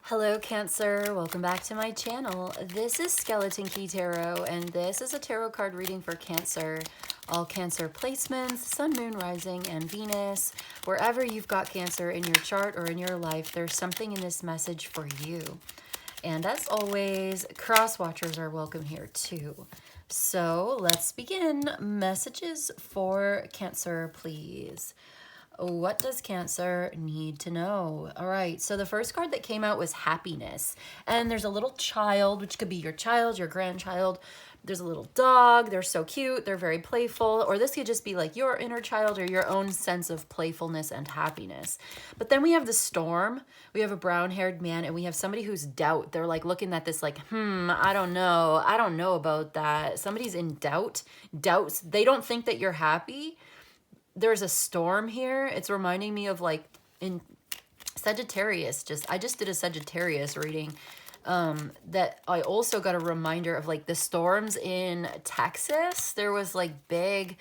Hello Cancer, welcome back to my channel. This is Skeleton Key Tarot and this is a tarot card reading for Cancer. All Cancer placements, Sun, Moon, Rising, and Venus. Wherever you've got Cancer in your chart or in your life, there's something in this message for you. And as always, cross watchers are welcome here too. So let's begin. Messages for Cancer, please. What does Cancer need to know? All right, so the first card that came out was happiness. And there's a little child, which could be your child, your grandchild. There's a little dog. They're so cute. They're very playful. Or this could just be like your inner child or your own sense of playfulness and happiness. But then we have the storm. We have a brown-haired man, and we have somebody who's doubt. They're like looking at this like, I don't know. I don't know about that. Somebody's in doubt. Doubts. They don't think that you're happy. There's a storm here. It's reminding me of like in Sagittarius. I just did a Sagittarius reading that I also got a reminder of like the storms in Texas. There was like big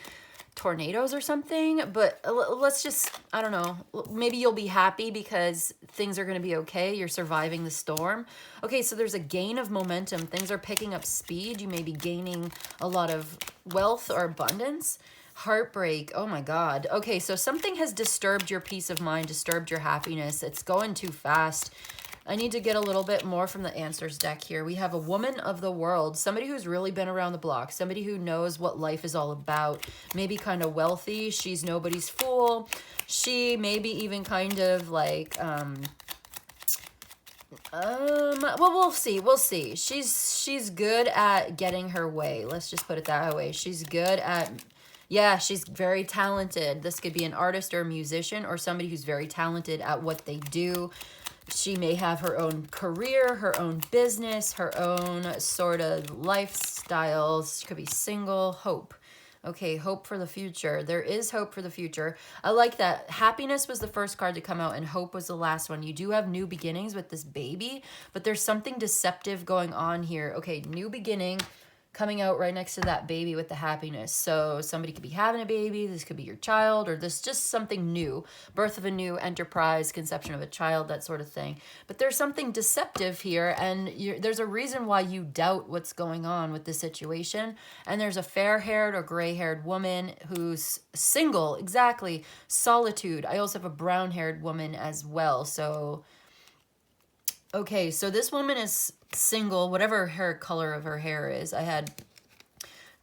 tornadoes or something, but let's just, I don't know, maybe you'll be happy because things are going to be okay. You're surviving the storm. Okay, so there's a gain of momentum. Things are picking up speed. You may be gaining a lot of wealth or abundance. Heartbreak. Oh my God. Okay, so something has disturbed your peace of mind, disturbed your happiness. It's going too fast. I need to get a little bit more from the answers deck here. We have a woman of the world, somebody who's really been around the block, somebody who knows what life is all about, maybe kind of wealthy. She's nobody's fool. She maybe even kind of like, well, we'll see. We'll see. She's good at getting her way. Let's just put it that way. She's good at, yeah, she's very talented. This could be an artist or a musician or somebody who's very talented at what they do. She may have her own career, her own business, her own sort of lifestyles. She could be single. Hope. Okay, hope for the future. There is hope for the future. I like that. Happiness was the first card to come out and hope was the last one. You do have new beginnings with this baby, but there's something deceptive going on here. Okay, new beginning coming out right next to that baby with the happiness. So somebody could be having a baby. This could be your child, or this just something new. Birth of a new enterprise, conception of a child, that sort of thing. But there's something deceptive here, and there's a reason why you doubt what's going on with the situation. And there's a fair-haired or gray-haired woman who's single, exactly. Solitude. I also have a brown-haired woman as well. So, okay, so this woman is single, whatever her color of her hair is. I had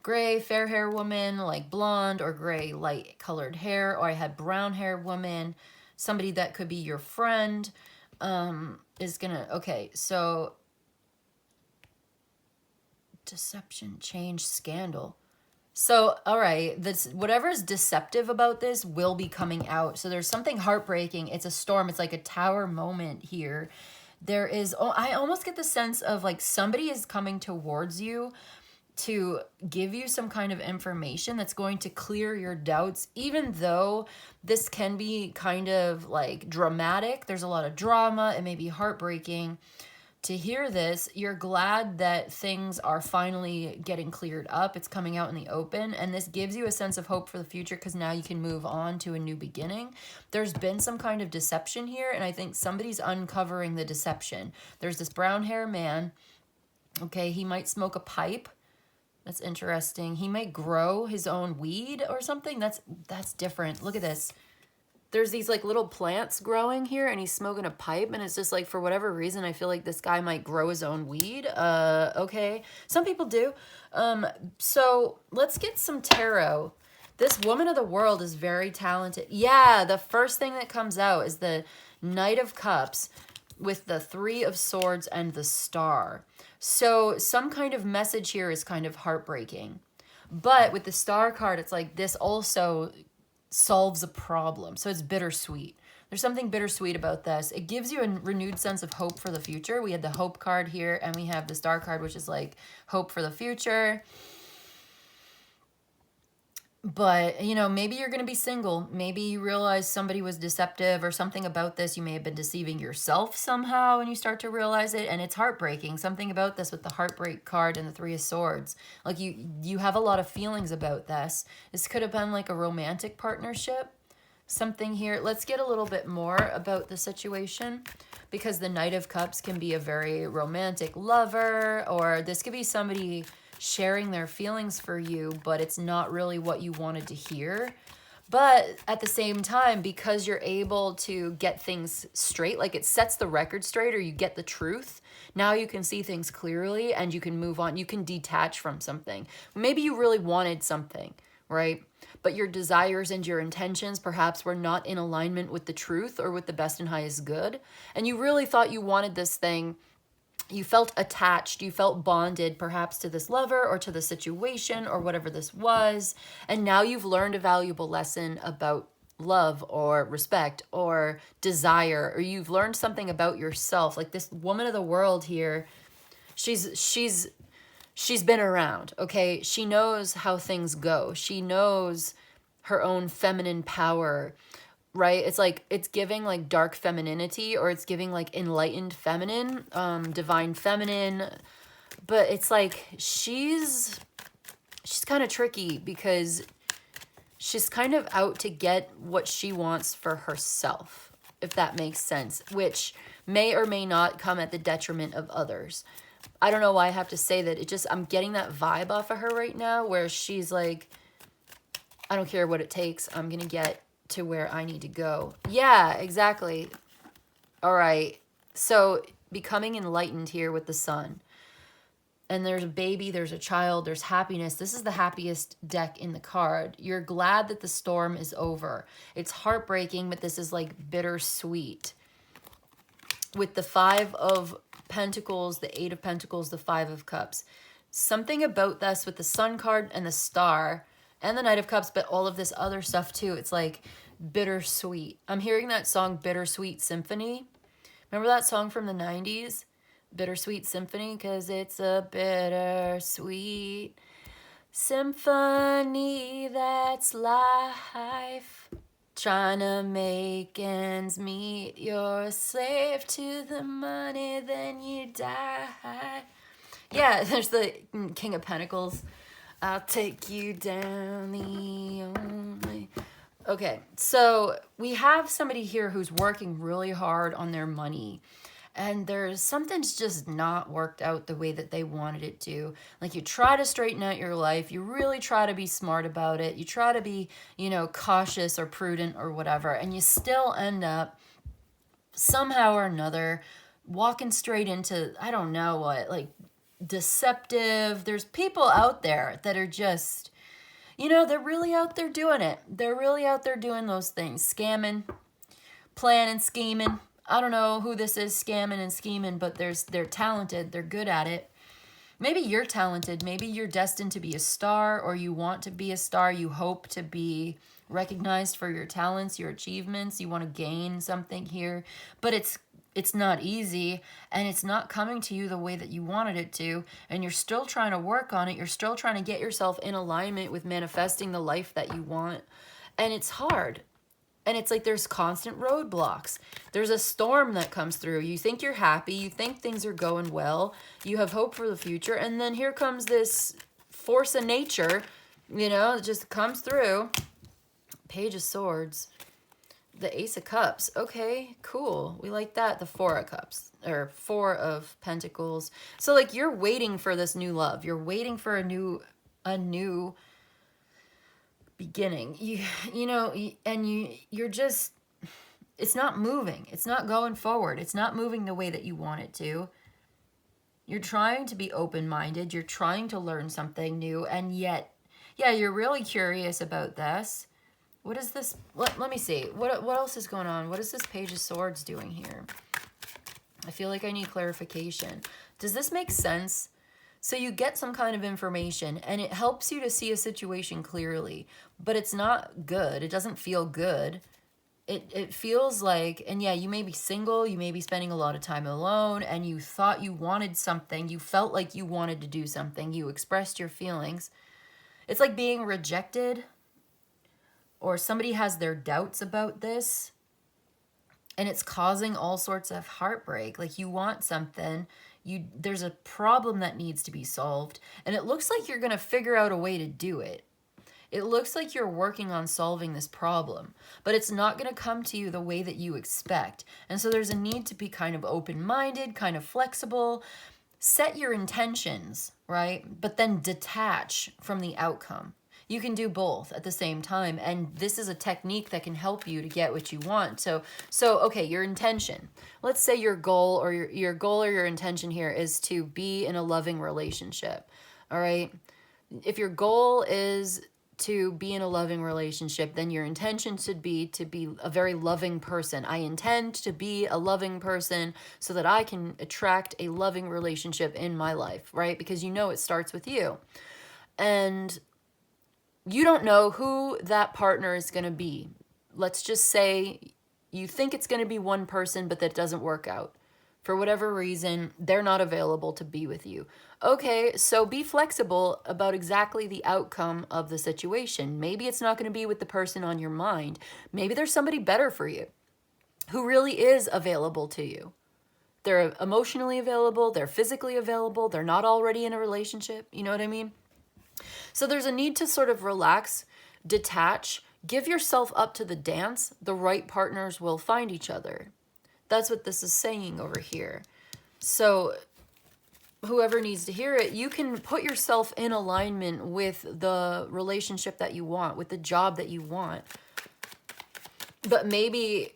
gray, fair hair woman, like blonde or gray, light colored hair, or I had brown hair woman, somebody that could be your friend, is gonna, okay, so deception, change, scandal. So, all right, this whatever is deceptive about this will be coming out. So there's something heartbreaking. It's a storm. It's like a tower moment here. There is, oh, I almost get the sense of like somebody is coming towards you to give you some kind of information that's going to clear your doubts, even though this can be kind of like dramatic. There's a lot of drama. It may be heartbreaking. To hear this, you're glad that things are finally getting cleared up. It's coming out in the open, and this gives you a sense of hope for the future because now you can move on to a new beginning. There's been some kind of deception here, and I think somebody's uncovering the deception. There's this brown hair man. Okay, he might smoke a pipe. That's interesting. He might grow his own weed or something. That's different. Look at this. There's these like little plants growing here and he's smoking a pipe, and it's just like, for whatever reason, I feel like this guy might grow his own weed. Okay. Some people do. So let's get some tarot. This woman of the world is very talented. Yeah. The first thing that comes out is the Knight of Cups with the Three of Swords and the Star. So some kind of message here is kind of heartbreaking, but with the Star card, it's like this also solves a problem. So it's bittersweet. There's something bittersweet about this. It gives you a renewed sense of hope for the future. We had the hope card here, and we have the Star card, which is like hope for the future. But, you know, maybe you're going to be single. Maybe you realize somebody was deceptive or something about this. You may have been deceiving yourself somehow and you start to realize it. And it's heartbreaking. Something about this with the heartbreak card and the Three of Swords. Like you have a lot of feelings about this. This could have been like a romantic partnership. Something here. Let's get a little bit more about the situation. because the Knight of Cups can be a very romantic lover, or this could be somebody sharing their feelings for you, but it's not really what you wanted to hear. But at the same time, because you're able to get things straight, like it sets the record straight, or you get the truth, now you can see things clearly and you can move on. You can detach from something. Maybe you really wanted something, right? But your desires and your intentions perhaps were not in alignment with the truth or with the best and highest good. And you really thought you wanted this thing. You felt attached, you felt bonded perhaps to this lover or to the situation or whatever this was. And now you've learned a valuable lesson about love or respect or desire, or you've learned something about yourself. Like this woman of the world here, she's been around, okay? She knows how things go. She knows her own feminine power, right? It's like, it's giving like dark femininity, or it's giving like enlightened feminine, divine feminine. But it's like, she's kind of tricky because she's kind of out to get what she wants for herself, if that makes sense, which may or may not come at the detriment of others. I don't know why I have to say that. It just, I'm getting that vibe off of her right now where she's like, I don't care what it takes. I'm going to get to where I need to go. Yeah, exactly. All right. So becoming enlightened here with the sun. And there's a baby, there's a child, there's happiness. This is the happiest deck in the card. You're glad that the storm is over. It's heartbreaking, but this is like bittersweet. With the 5 of Pentacles, the 8 of Pentacles, the 5 of Cups. Something about this with the Sun card and the Star and the Knight of Cups, but all of this other stuff too. It's like bittersweet. I'm hearing that song Bittersweet Symphony. Remember that song from the 90s? Bittersweet Symphony, because it's a bittersweet symphony that's life. Trying to make ends meet. You're a slave to the money, then you die. Yeah, there's the King of Pentacles. I'll take you down the only... Okay, so we have somebody here who's working really hard on their money. And there's something's just not worked out the way that they wanted it to. Like, you try to straighten out your life. You really try to be smart about it. You try to be, you know, cautious or prudent or whatever. And you still end up somehow or another walking straight into, I don't know what, like deceptive. There's people out there that are just, you know, they're really out there doing it. They're really out there doing those things. Scamming, planning, scheming. I don't know who this is scamming and scheming, but they're talented. They're good at it. Maybe you're talented. Maybe you're destined to be a star, or you want to be a star. You hope to be recognized for your talents, your achievements. You want to gain something here, but it's not easy, and it's not coming to you the way that you wanted it to, and you're still trying to work on it. You're still trying to get yourself in alignment with manifesting the life that you want, and it's hard. And it's like there's constant roadblocks. There's a storm that comes through. You think you're happy. You think things are going well. You have hope for the future. And then here comes this force of nature, you know, it just comes through. Page of Swords. The Ace of Cups. Okay, cool. We like that. The 4 of Cups. Or 4 of Pentacles. So, like, you're waiting for this new love. You're waiting for a new beginning. You know, and you're just, it's not moving. It's not going forward. It's not moving the way that you want it to. You're trying to be open-minded. You're trying to learn something new, and yet, yeah, you're really curious about this. What is this? Let me see. What else is going on? What is this Page of Swords doing here? I feel like I need clarification. Does this make sense? So you get some kind of information, and it helps you to see a situation clearly, but it's not good. It doesn't feel good. It feels like, and yeah, you may be single, you may be spending a lot of time alone, and you thought you wanted something, you felt like you wanted to do something, you expressed your feelings. It's like being rejected, or somebody has their doubts about this, and it's causing all sorts of heartbreak. Like, you want something, there's a problem that needs to be solved, and it looks like you're going to figure out a way to do it. It looks like you're working on solving this problem, but it's not going to come to you the way that you expect. And so there's a need to be kind of open-minded, kind of flexible, set your intentions, right? But then detach from the outcome. You can do both at the same time, and this is a technique that can help you to get what you want. So okay, your intention. Let's say your goal or your goal or your intention here is to be in a loving relationship. All right? If your goal is to be in a loving relationship, then your intention should be to be a very loving person. I intend to be a loving person so that I can attract a loving relationship in my life, right? Because you know it starts with you. And you don't know who that partner is going to be. Let's just say you think it's going to be one person, but that doesn't work out. For whatever reason, they're not available to be with you. Okay, so be flexible about exactly the outcome of the situation. Maybe it's not going to be with the person on your mind. Maybe there's somebody better for you who really is available to you. They're emotionally available, they're physically available, they're not already in a relationship. You know what I mean? So there's a need to sort of relax, detach, give yourself up to the dance. The right partners will find each other. That's what this is saying over here. So whoever needs to hear it, you can put yourself in alignment with the relationship that you want, with the job that you want. But maybe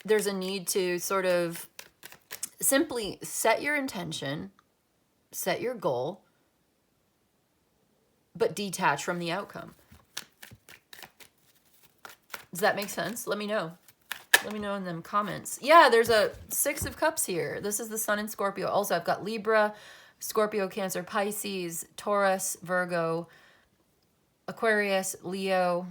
there's a need to sort of simply set your intention, set your goal, but detach from the outcome. Does that make sense? Let me know. Let me know in them comments. Yeah, there's a 6 of Cups here. This is the Sun in Scorpio. Also, I've got Libra, Scorpio, Cancer, Pisces, Taurus, Virgo, Aquarius, Leo,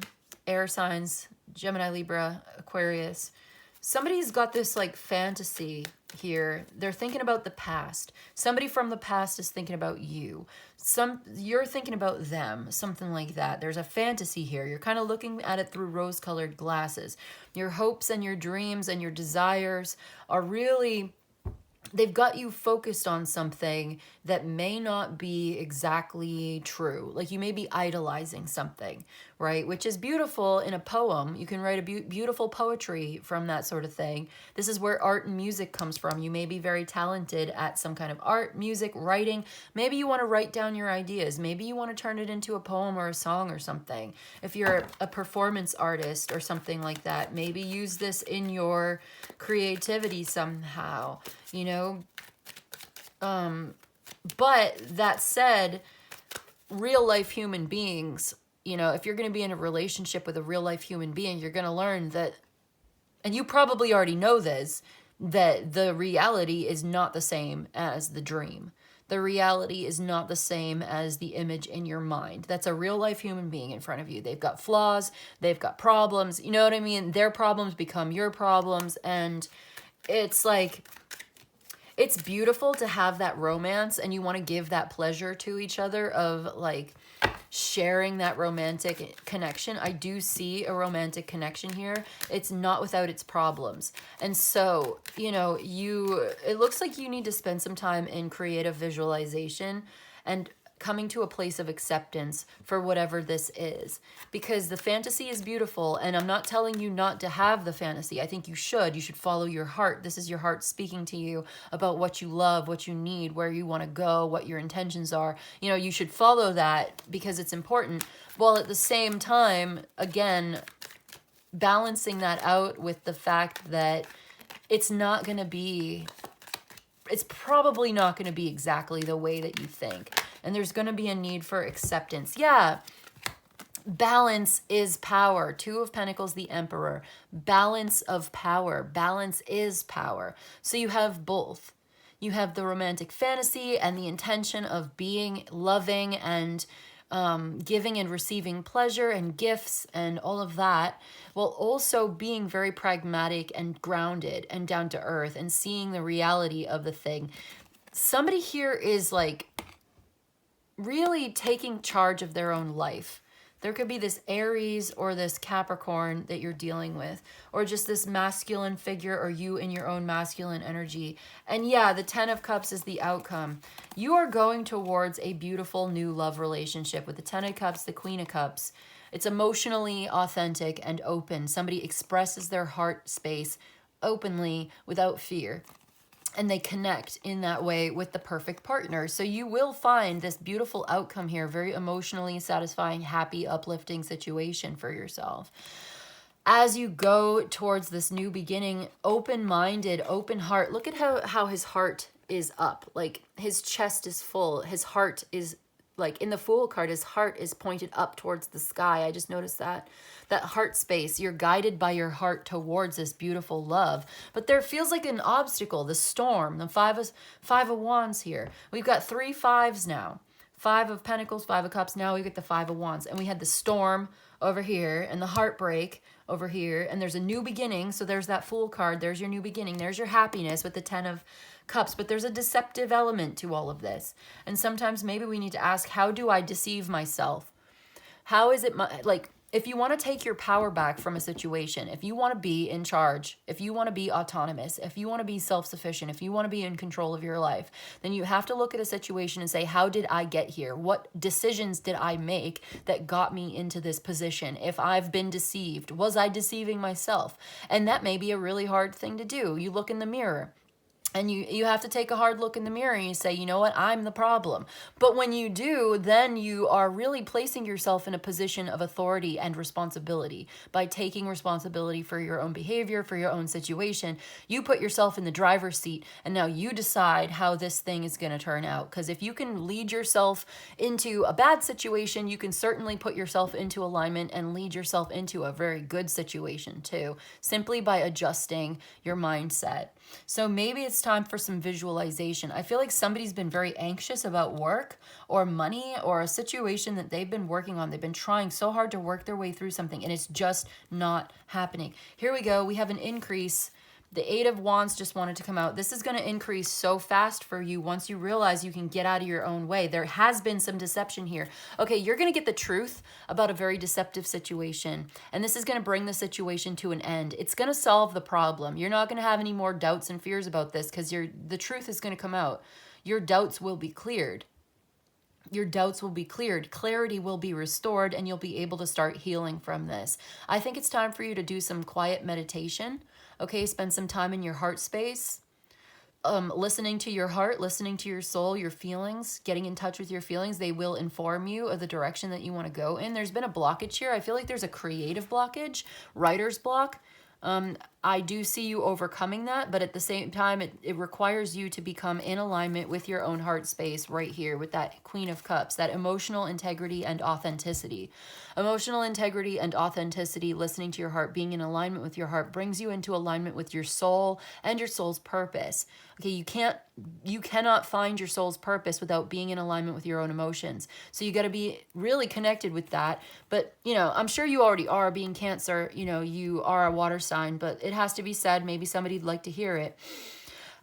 air signs, Gemini, Libra, Aquarius. Somebody's got this like fantasy here. They're thinking about the past. Somebody from the past is thinking about you. You're thinking about them, something like that. There's a fantasy here. You're kind of looking at it through rose-colored glasses. Your hopes and your dreams and your desires are really, they've got you focused on something that may not be exactly true. Like you may be idolizing something, right? Which is beautiful in a poem. You can write a beautiful poetry from that sort of thing. This is where art and music comes from. You may be very talented at some kind of art, music, writing. Maybe you want to write down your ideas. Maybe you want to turn it into a poem or a song or something. If you're a performance artist or something like that, maybe use this in your creativity somehow, you know? But that said, real life human beings, you know, if you're going to be in a relationship with a real life human being, you're going to learn that, and you probably already know this, that the reality is not the same as the dream. The reality is not the same as the image in your mind. That's a real life human being in front of you. They've got flaws, they've got problems, you know what I mean? Their problems become your problems, and it's like, it's beautiful to have that romance, and you want to give that pleasure to each other of like sharing that romantic connection. I do see a romantic connection here. It's not without its problems. And so, you know, it looks like you need to spend some time in creative visualization and coming to a place of acceptance for whatever this is, because the fantasy is beautiful, and I'm not telling you not to have the fantasy. I think you should follow your heart. This is your heart speaking to you about what you love, what you need, where you want to go, what your intentions are. You know, you should follow that because it's important, while at the same time, again, balancing that out with the fact that it's probably not going to be exactly the way that you think. And there's going to be a need for acceptance. Yeah, balance is power. 2 of Pentacles, the Emperor. Balance of power. Balance is power. So you have both. You have the romantic fantasy and the intention of being loving and giving and receiving pleasure and gifts and all of that, while also being very pragmatic and grounded and down to earth and seeing the reality of the thing. Somebody here is like really taking charge of their own life. There could be this Aries or this Capricorn that you're dealing with, or just this masculine figure, or you in your own masculine energy. And yeah, the 10 of Cups is the outcome. You are going towards a beautiful new love relationship with the 10 of Cups, the Queen of Cups. It's emotionally authentic and open. Somebody expresses their heart space openly without fear. And they connect in that way with the perfect partner. So you will find this beautiful outcome here, very emotionally satisfying, happy, uplifting situation for yourself. As you go towards this new beginning, open-minded, open heart. Look at how his heart is up. Like his chest is full. His heart is like in the Fool card, his heart is pointed up towards the sky. I just noticed that heart space. You're guided by your heart towards this beautiful love. But there feels like an obstacle, the storm, the five of wands here. We've got 3 5s now. 5 of Pentacles, 5 of Cups. Now we get the 5 of Wands. And we had the storm over here and the heartbreak over here. And there's a new beginning. So there's that Fool card. There's your new beginning. There's your happiness with the 10 of Cups. But there's a deceptive element to all of this. And sometimes maybe we need to ask, how do I deceive myself? How is it like, if you want to take your power back from a situation, if you want to be in charge, if you want to be autonomous, if you want to be self-sufficient, if you want to be in control of your life, then you have to look at a situation and say, how did I get here? What decisions did I make that got me into this position? If I've been deceived, was I deceiving myself? And that may be a really hard thing to do. You look in the mirror. And you have to take a hard look in the mirror and you say, you know what, I'm the problem. But when you do, then you are really placing yourself in a position of authority and responsibility. By taking responsibility for your own behavior, for your own situation, you put yourself in the driver's seat and now you decide how this thing is going to turn out. Because if you can lead yourself into a bad situation, you can certainly put yourself into alignment and lead yourself into a very good situation too, simply by adjusting your mindset. So maybe it's time for some visualization. I feel like somebody's been very anxious about work or money or a situation that they've been working on. They've been trying so hard to work their way through something and it's just not happening. Here we go. We have an increase. The 8 of Wands just wanted to come out. This is going to increase so fast for you once you realize you can get out of your own way. There has been some deception here. Okay, you're going to get the truth about a very deceptive situation. And this is going to bring the situation to an end. It's going to solve the problem. You're not going to have any more doubts and fears about this because the truth is going to come out. Your doubts will be cleared. Your doubts will be cleared. Clarity will be restored and you'll be able to start healing from this. I think it's time for you to do some quiet meditation. Okay, spend some time in your heart space, listening to your heart, listening to your soul, your feelings, getting in touch with your feelings. They will inform you of the direction that you want to go in. There's been a blockage here. I feel like there's a creative blockage, writer's block. I do see you overcoming that, but at the same time, it requires you to become in alignment with your own heart space right here with that Queen of Cups, that emotional integrity and authenticity. Emotional integrity and authenticity, listening to your heart, being in alignment with your heart brings you into alignment with your soul and your soul's purpose. Okay, you cannot find your soul's purpose without being in alignment with your own emotions. So you got to be really connected with that. But, you know, I'm sure you already are, being Cancer, you know, you are a water sign, but it has to be said. Maybe somebody'd like to hear it.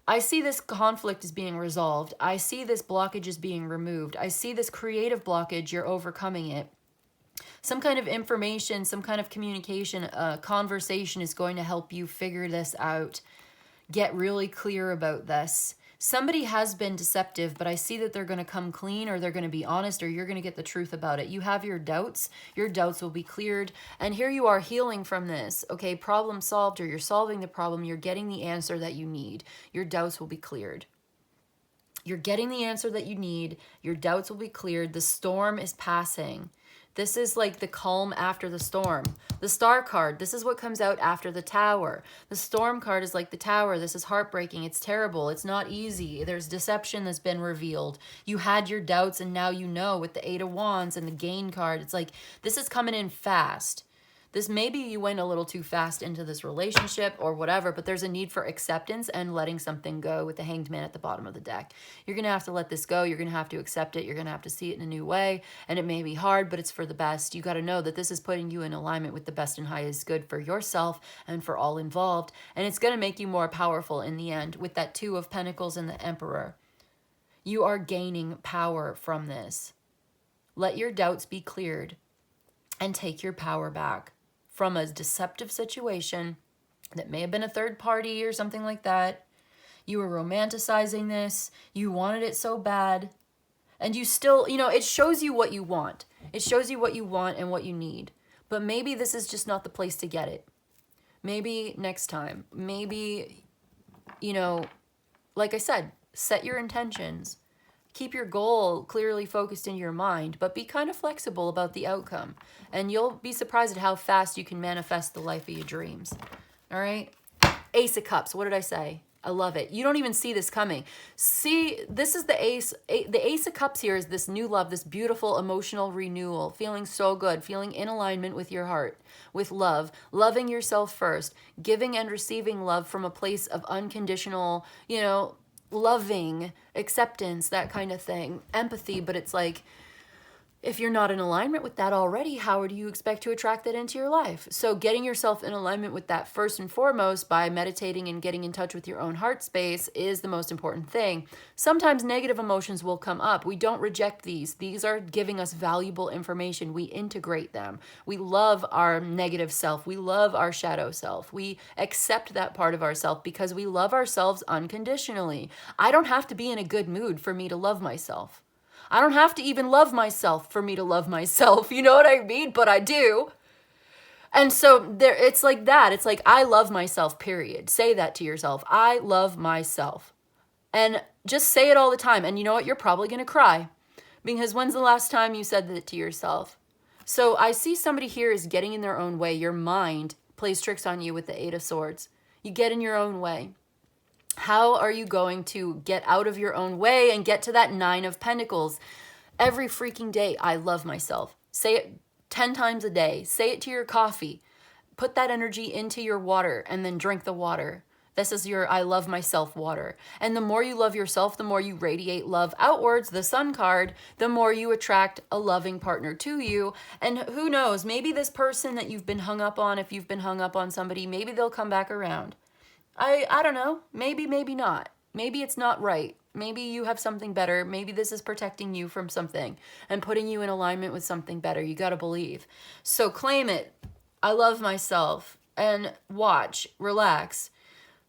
I see this conflict as being resolved. I see this blockage as being removed. I see this creative blockage, you're overcoming it. Some kind of information, some kind of communication, conversation is going to help you figure this out. Get really clear about this. Somebody has been deceptive, but I see that they're going to come clean, or they're going to be honest, or you're going to get the truth about it. You have your doubts will be cleared, and here you are healing from this. Okay, problem solved, or you're solving the problem, you're getting the answer that you need. Your doubts will be cleared. You're getting the answer that you need. Your doubts will be cleared. The storm is passing. This is like the calm after the storm. The Star card, this is what comes out after the Tower. The Storm card is like the Tower. This is heartbreaking. It's terrible. It's not easy. There's deception that's been revealed. You had your doubts and now you know, with the 8 of Wands and the Gain card. It's like, this is coming in fast. This, maybe you went a little too fast into this relationship or whatever, but there's a need for acceptance and letting something go with the Hanged Man at the bottom of the deck. You're going to have to let this go. You're going to have to accept it. You're going to have to see it in a new way, and it may be hard, but it's for the best. You got to know that this is putting you in alignment with the best and highest good for yourself and for all involved, and it's going to make you more powerful in the end with that 2 of Pentacles and the Emperor. You are gaining power from this. Let your doubts be cleared and take your power back from a deceptive situation that may have been a third party or something like that. You were romanticizing this. You wanted it so bad. And you still, you know, it shows you what you want. It shows you what you want and what you need. but maybe this is just not the place to get it. Maybe next time. Maybe, you know, like I said, set your intentions. Keep your goal clearly focused in your mind, but be kind of flexible about the outcome. And you'll be surprised at how fast you can manifest the life of your dreams. All right? Ace of Cups. What did I say? I love it. You don't even see this coming. See, this is the Ace. The Ace of Cups here is this new love, this beautiful emotional renewal, feeling so good, feeling in alignment with your heart, with love, loving yourself first, giving and receiving love from a place of unconditional, you know, loving, acceptance, that kind of thing, empathy. But it's like, if you're not in alignment with that already, how do you expect to attract that into your life? So getting yourself in alignment with that first and foremost by meditating and getting in touch with your own heart space is the most important thing. Sometimes negative emotions will come up. We don't reject these. These are giving us valuable information. We integrate them. We love our negative self. We love our shadow self. We accept that part of ourself because we love ourselves unconditionally. I don't have to be in a good mood for me to love myself. I don't have to even love myself for me to love myself. You know what I mean? But I do. And so there, it's like that. It's like, I love myself, period. Say that to yourself. I love myself. And just say it all the time. And you know what? You're probably going to cry. Because when's the last time you said that to yourself? So I see somebody here is getting in their own way. Your mind plays tricks on you with the Eight of Swords. You get in your own way. How are you going to get out of your own way and get to that Nine of Pentacles? Every freaking day, I love myself. Say it 10 times a day. Say it to your coffee. Put that energy into your water and then drink the water. This is your I love myself water. And the more you love yourself, the more you radiate love outwards, the Sun card, the more you attract a loving partner to you. And who knows, maybe this person that you've been hung up on, if you've been hung up on somebody, maybe they'll come back around. I don't know. Maybe, maybe not. Maybe it's not right. Maybe you have something better. Maybe this is protecting you from something and putting you in alignment with something better. You got to believe. So claim it. I love myself. And watch. Relax.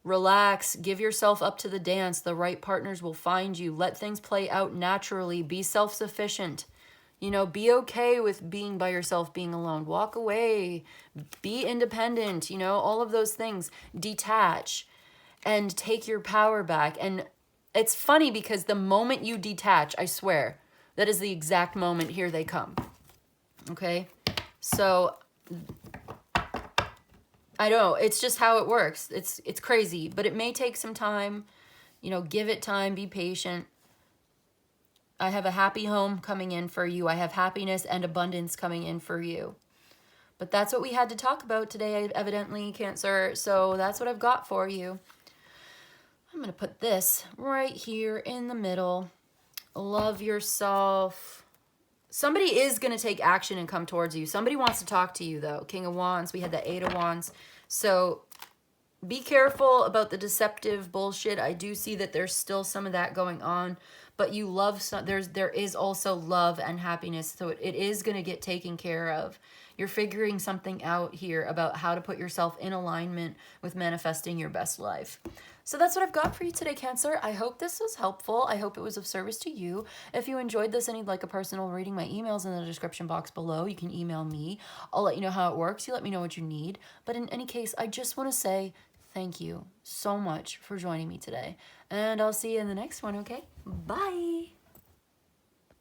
Relax. Give yourself up to the dance. The right partners will find you. Let things play out naturally. Be self-sufficient. You know, be okay with being by yourself, being alone. Walk away. Be independent. You know, all of those things. Detach and take your power back. And it's funny because the moment you detach, I swear, that is the exact moment here they come. Okay? So I know, it's just how it works. It's crazy, but it may take some time. You know, give it time, be patient. I have a happy home coming in for you. I have happiness and abundance coming in for you. But that's what we had to talk about today, evidently, Cancer. So that's what I've got for you. I'm going to put this right here in the middle. Love yourself. Somebody is going to take action and come towards you. Somebody wants to talk to you, though. King of Wands. We had the Eight of Wands. So be careful about the deceptive bullshit. I do see that there's still some of that going on. But you love, there is also love and happiness. So it is going to get taken care of. You're figuring something out here about how to put yourself in alignment with manifesting your best life. So that's what I've got for you today, Cancer. I hope this was helpful. I hope it was of service to you. If you enjoyed this and you'd like a personal reading, my email's in the description box below. You can email me. I'll let you know how it works. You let me know what you need. But in any case, I just want to say thank you so much for joining me today. And I'll see you in the next one, okay? Bye.